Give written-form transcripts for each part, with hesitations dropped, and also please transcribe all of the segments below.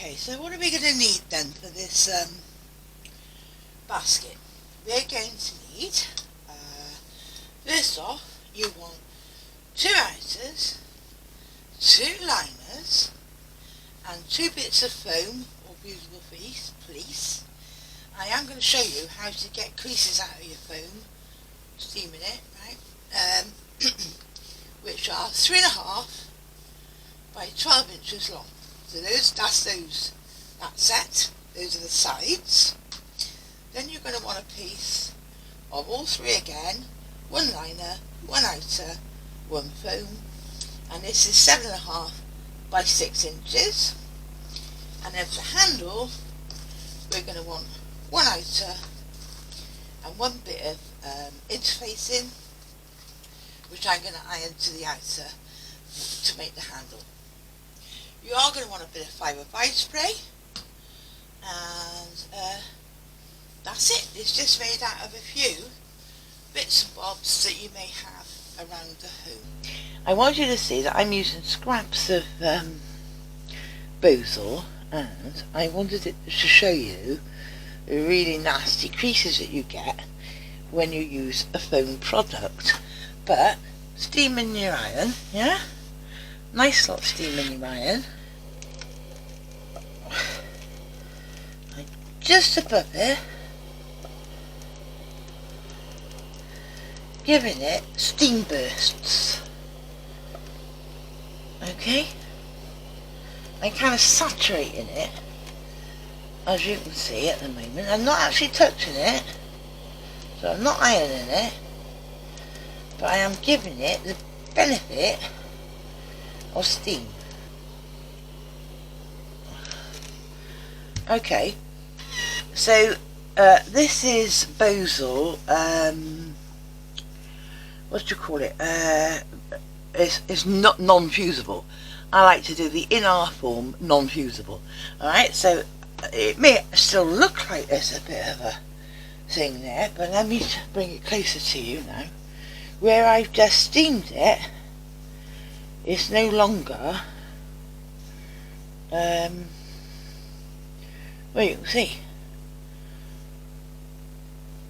Okay, so what are we going to need then for this basket? We're going to need, first off, you want 2 outers, 2 liners, and 2 bits of foam or fusible fleece. I am going to show you how to get creases out of your foam, steaming it, right? Which are 3.5 by 12 inches long. So that set. Those are the sides. Then you're going to want a piece of all 3 again, 1 liner, 1 outer, 1 foam, and this is 7.5 by 6 inches. And then for the handle, we're going to want 1 outer and 1 bit of interfacing, which I'm going to iron to the outer to make the handle. You are going to want a bit of fibre spray, and that's it. It's just made out of a few bits and bobs that you may have around the home. I want you to see that I'm using scraps of Bosal, and I wanted to show you the really nasty creases that you get when you use a foam product. But steam in your iron, yeah? Nice lot of steam in your iron. Just above it, giving it steam bursts. Okay? I'm kind of saturating it, as you can see at the moment. I'm not actually touching it, so I'm not ironing it, but I am giving it the benefit of steam. Okay, so this is Bosal, what do you call it, it's not non-fusible. I like to do the in-R form non-fusible. Alright, so it may still look like there's a bit of a thing there, but let me bring it closer to you now. Where I've just steamed it, it's no longer, well, you can see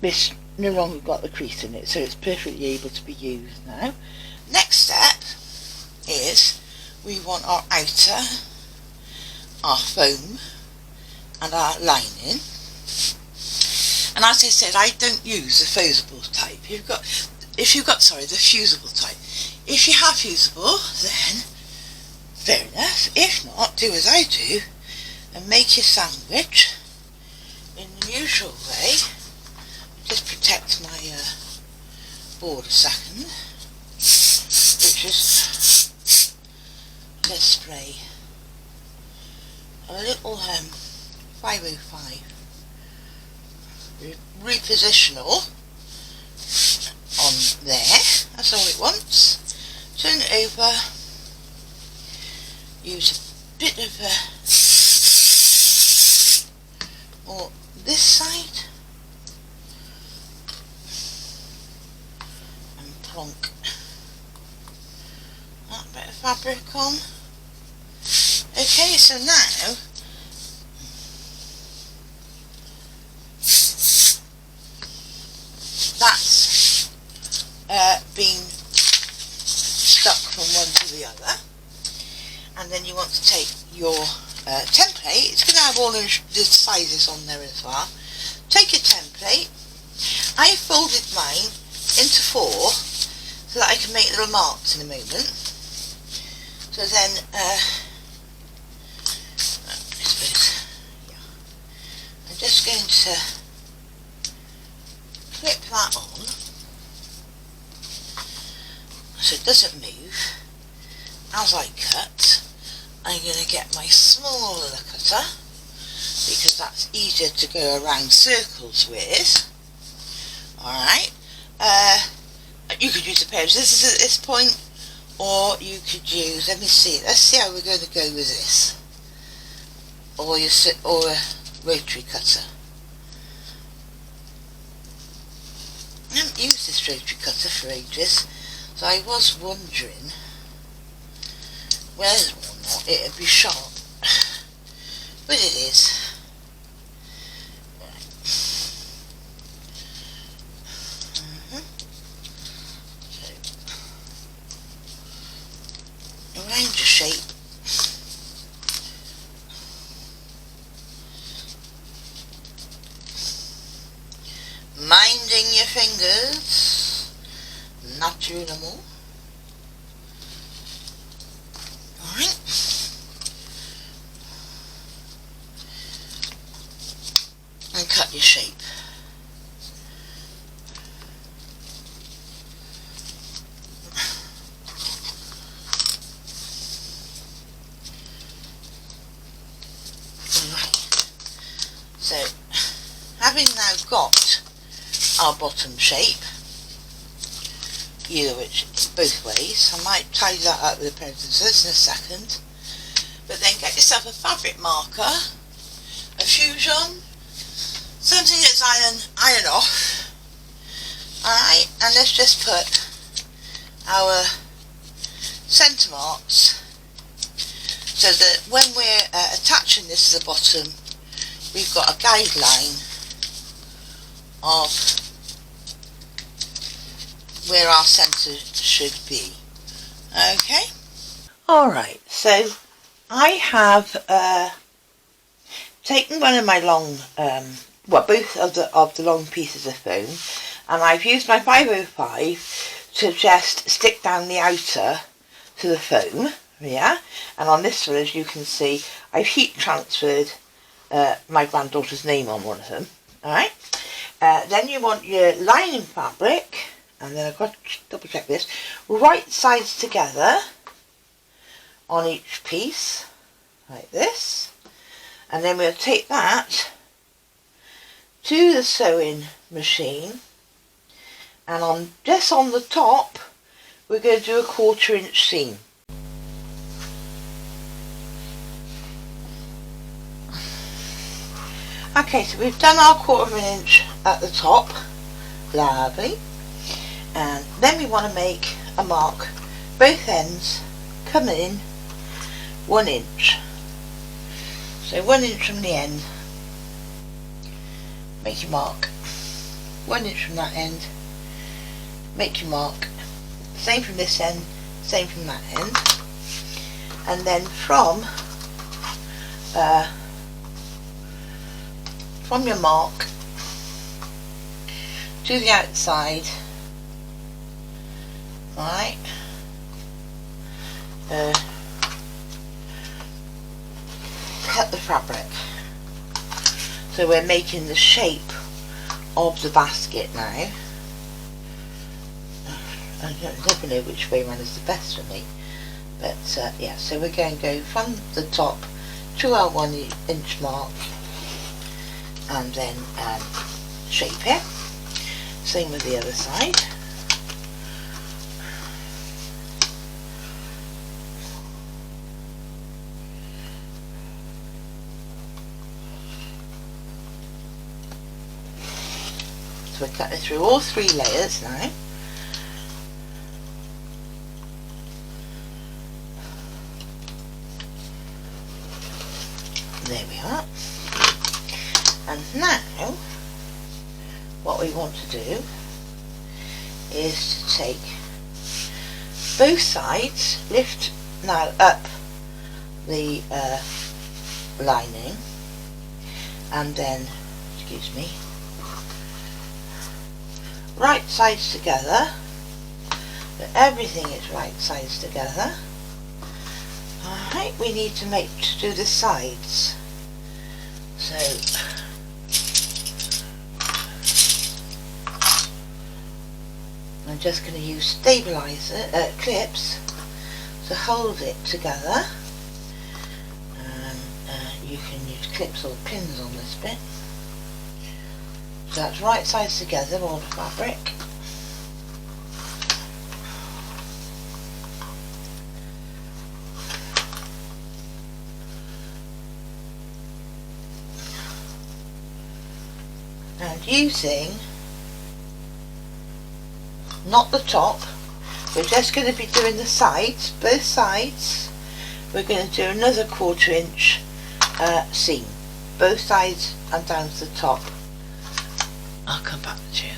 it's no longer got the crease in it, so it's perfectly able to be used now. Next step is we want our outer, our foam, and our lining. And as I said, I don't use the fusible type. The fusible type. If you have fusible, then fair enough. If not, do as I do and make your sandwich in the usual way. Just protect my board a second, which is let's spray a little 505 repositional on there. That's all it wants. Turn it over. Use a bit of or this side and plonk that bit of fabric on. Okay, so now that's been stuck from one to the other, and then you want to take your template. It's going to have all the sizes on there as well. Take your template. I folded mine into 4 so that I can make little marks in a moment. So then I suppose, yeah, I'm just going to clip that on so it doesn't move. As I cut, I'm going to get my smaller cutter, because that's easier to go around circles with. Alright, you could use a pair of scissors at this point, or you could use, let's see how we're going to go with this, or a rotary cutter. I haven't used this rotary cutter for ages, so I was wondering whether or not it would be sharp but it is. So, arrange a shape. Minding your fingers, not doing them all. Alright. And cut your shape. Alright. So, having now got our bottom shape, either which, both ways, I might tidy that up with a pair of scissors in a second, but then get yourself a fabric marker, a fusion, something that's iron off, alright, and let's just put our centre marks so that when we're attaching this to the bottom, we've got a guideline of where our centre should be. Okay. Alright, so I have taken one of my long, both of the long pieces of foam, and I've used my 505 to just stick down the outer to the foam, yeah, and on this one, as you can see, I've heat transferred my granddaughter's name on one of them, alright. Then you want your lining fabric, and then I've got to double check this, right sides together on each piece, like this, and then we'll take that to the sewing machine, and just on the top we're going to do a 1/4 inch seam. Okay, so we've done our 1/4 inch at the top, lovely, and then we want to make a mark, both ends come in 1 inch, so 1 inch from the end, make your mark, 1 inch from that end, make your mark, same from this end, same from that end, and then from your mark to the outside, right, cut the fabric. So we're making the shape of the basket now. I never know which way round is the best for me, but yeah, so we're going to go from the top to our 1 inch mark and then shape it. Same with the other side. So we're cutting through all 3 layers now. There we are. And now what we want to do is to take both sides, lift now up the lining, and then, excuse me, right sides together, but everything is right sides together. Alright, we need to do the sides. So I'm just going to use stabilizer clips to hold it together. You can use clips or pins on this bit. So that's right sides together, all the fabric. And using, not the top, we're just going to be doing the sides, both sides. We're going to do another 1/4 inch seam, both sides and down to the top. I'll come back to you.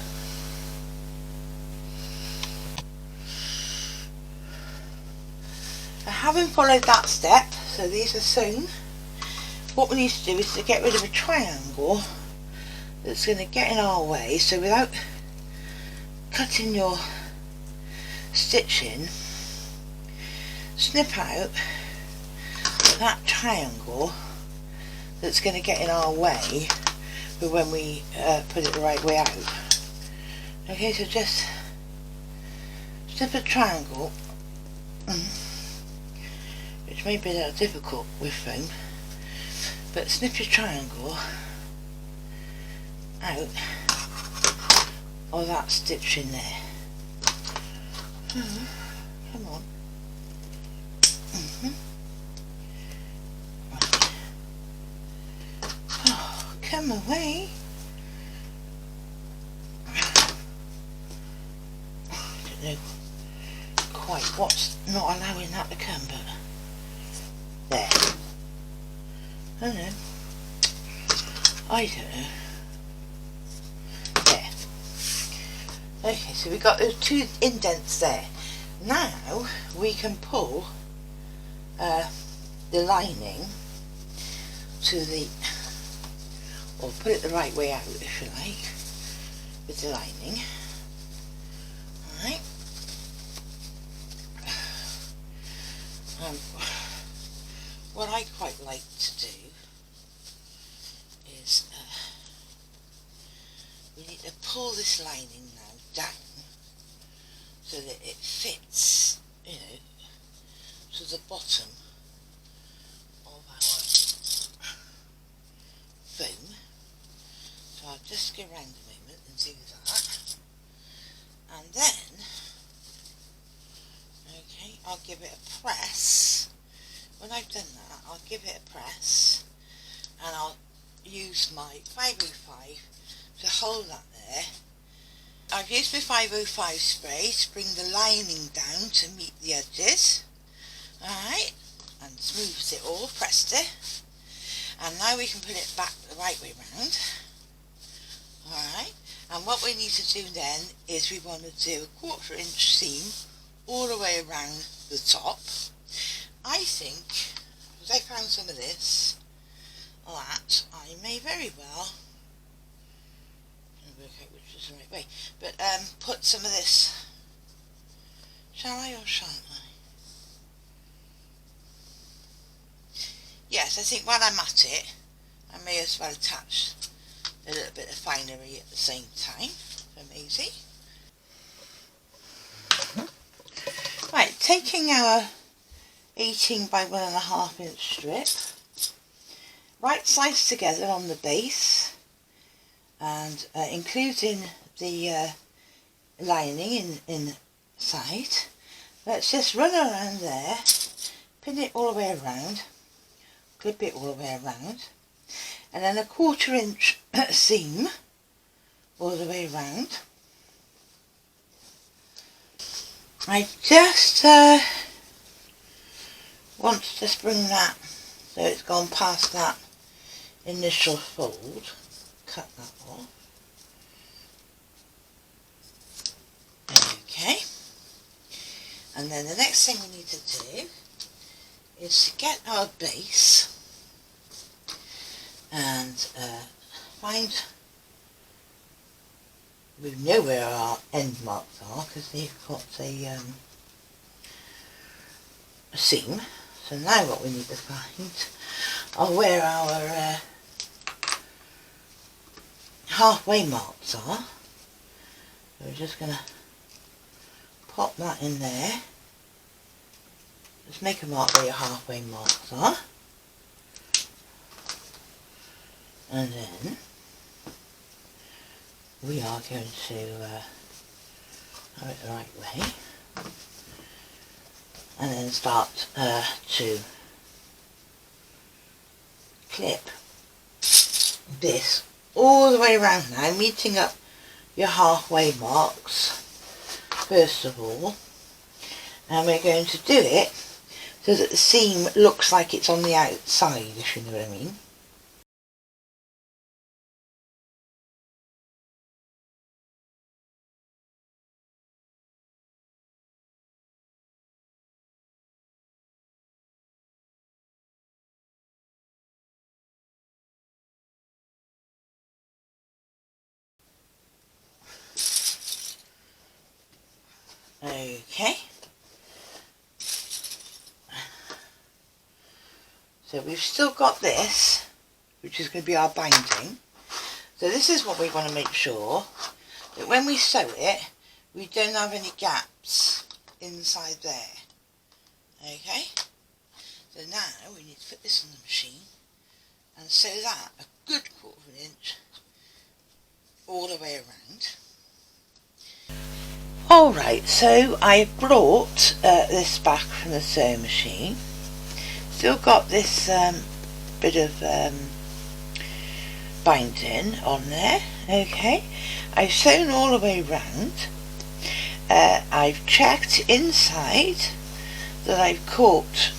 Having followed that step, so these are sewn, what we need to do is to get rid of a triangle that's going to get in our way. So without cutting your stitch in, snip out that triangle that's going to get in our way for when we put it the right way out. Okay, so just snip a triangle, which may be a little difficult with foam, but snip your triangle out of that stitch in there. Come on. Right. Oh, come away. I don't know quite what's not allowing that to come, but there. I don't know. There. Okay, so we've got those two indents there. Now we can pull the lining to the, or put it the right way out if you like, with the lining. Alright. What I quite like to do is we need to pull this lining now down so that it fits, you know, to the bottom of our foam. So I'll just go around a moment and do that, and then okay, I'll give it a press. When I've done that, I'll give it a press and I'll use my 505 to hold that there. I've used my 505 spray to bring the lining down to meet the edges. Alright, and smooths it all, pressed it. And now we can put it back the right way round. Alright, and what we need to do then is we want to do a 1/4 inch seam all the way around the top. I think, because I found some of this, that I may very well, work out which is the right way, but put some of this, shall I or shan't I? Yes, I think while I'm at it, I may as well attach a little bit of finery at the same time for Maisie. Right, taking our 18 by 1.5 inch strip, right sides together on the base, and including the lining inside. Let's just run around there, pin it all the way around, clip it all the way around, and then a 1/4 inch seam all the way around. I just want to just bring that so it's gone past that initial fold. Cut that off. Okay. And then the next thing we need to do is to get our base and find, we know where our end marks are because they've got a seam. So now what we need to find are where our halfway marks are. So we're just going to pop that in there. Just make a mark where your halfway marks are. And then we are going to have it the right way. And then start to clip this all the way around now, meeting up your halfway marks first of all, and we're going to do it so that the seam looks like it's on the outside, if you know what I mean. Okay. So we've still got this, which is going to be our binding. So this is what we want to make sure, that when we sew it, we don't have any gaps inside there. Okay? So now we need to put this on the machine and sew that a good 1/4 inch all the way around. Alright, so I brought this back from the sewing machine. Still got this bit of binding on there. Okay, I've sewn all the way round. I've checked inside that I've caught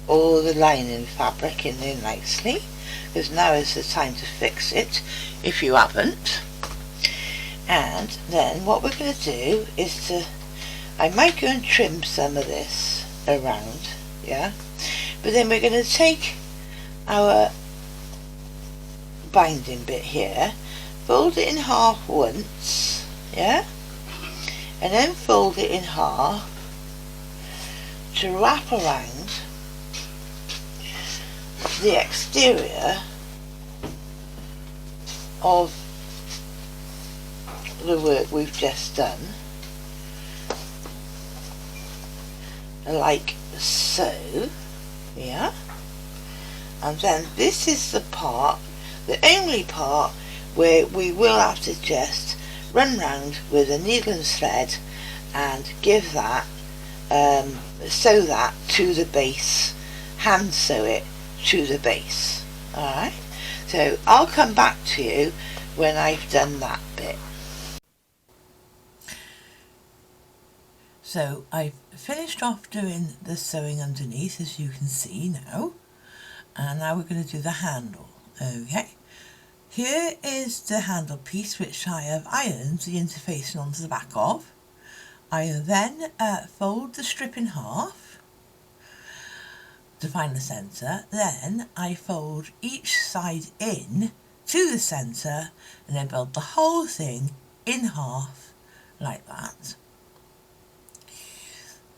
all the lining fabric in there nicely, because now is the time to fix it if you haven't. And then what we're going to do is I might go and trim some of this around, yeah, but then we're going to take our binding bit here, fold it in half once, yeah, and then fold it in half to wrap around the exterior of the work we've just done, like so, yeah, and then this is the part, the only part where we will have to just run round with a needle and thread and give that, sew that to the base, hand sew it to the base. Alright, so I'll come back to you when I've done that bit. So I've finished off doing the sewing underneath, as you can see now, and now we're going to do the handle. Okay, here is the handle piece which I have ironed the interfacing onto the back of. I then fold the strip in half to find the centre, then I fold each side in to the centre and then build the whole thing in half like that.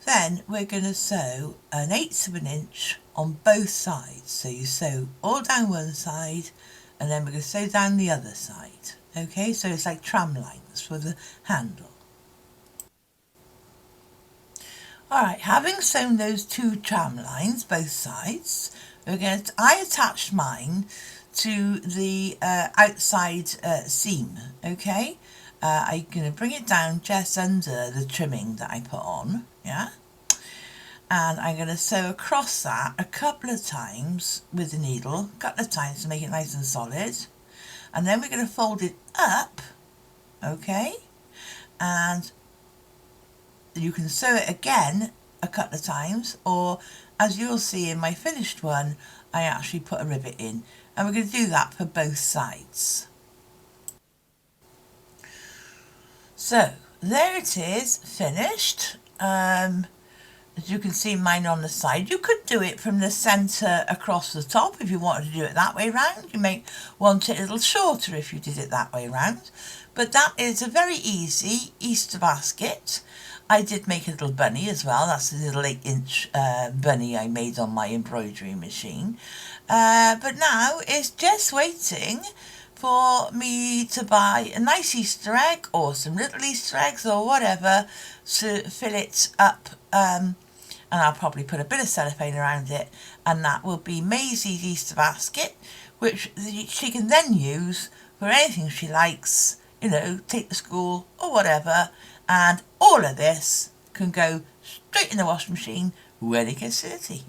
Then we're going to sew 1/8 inch on both sides. So you sew all down one side and then we're going to sew down the other side. Okay, so it's like tram lines for the handle. Alright, having sewn those 2 tram lines, both sides, I attached mine to the outside seam, okay? I'm going to bring it down just under the trimming that I put on, yeah? And I'm going to sew across that a couple of times with the needle, a couple of times to make it nice and solid. And then we're going to fold it up, okay? And you can sew it again a couple of times, or as you'll see in my finished one, I actually put a rivet in. And we're going to do that for both sides. So there it is, finished. As you can see, mine on the side. You could do it from the centre across the top if you wanted to do it that way round. You may want it a little shorter if you did it that way round. But that is a very easy Easter basket. I did make a little bunny as well. That's a little 8-inch bunny I made on my embroidery machine. But now it's just waiting for me to buy a nice Easter egg or some little Easter eggs or whatever to fill it up, and I'll probably put a bit of cellophane around it, and that will be Maisie's Easter basket, which she can then use for anything she likes, you know, take to school or whatever, and all of this can go straight in the washing machine when it gets dirty.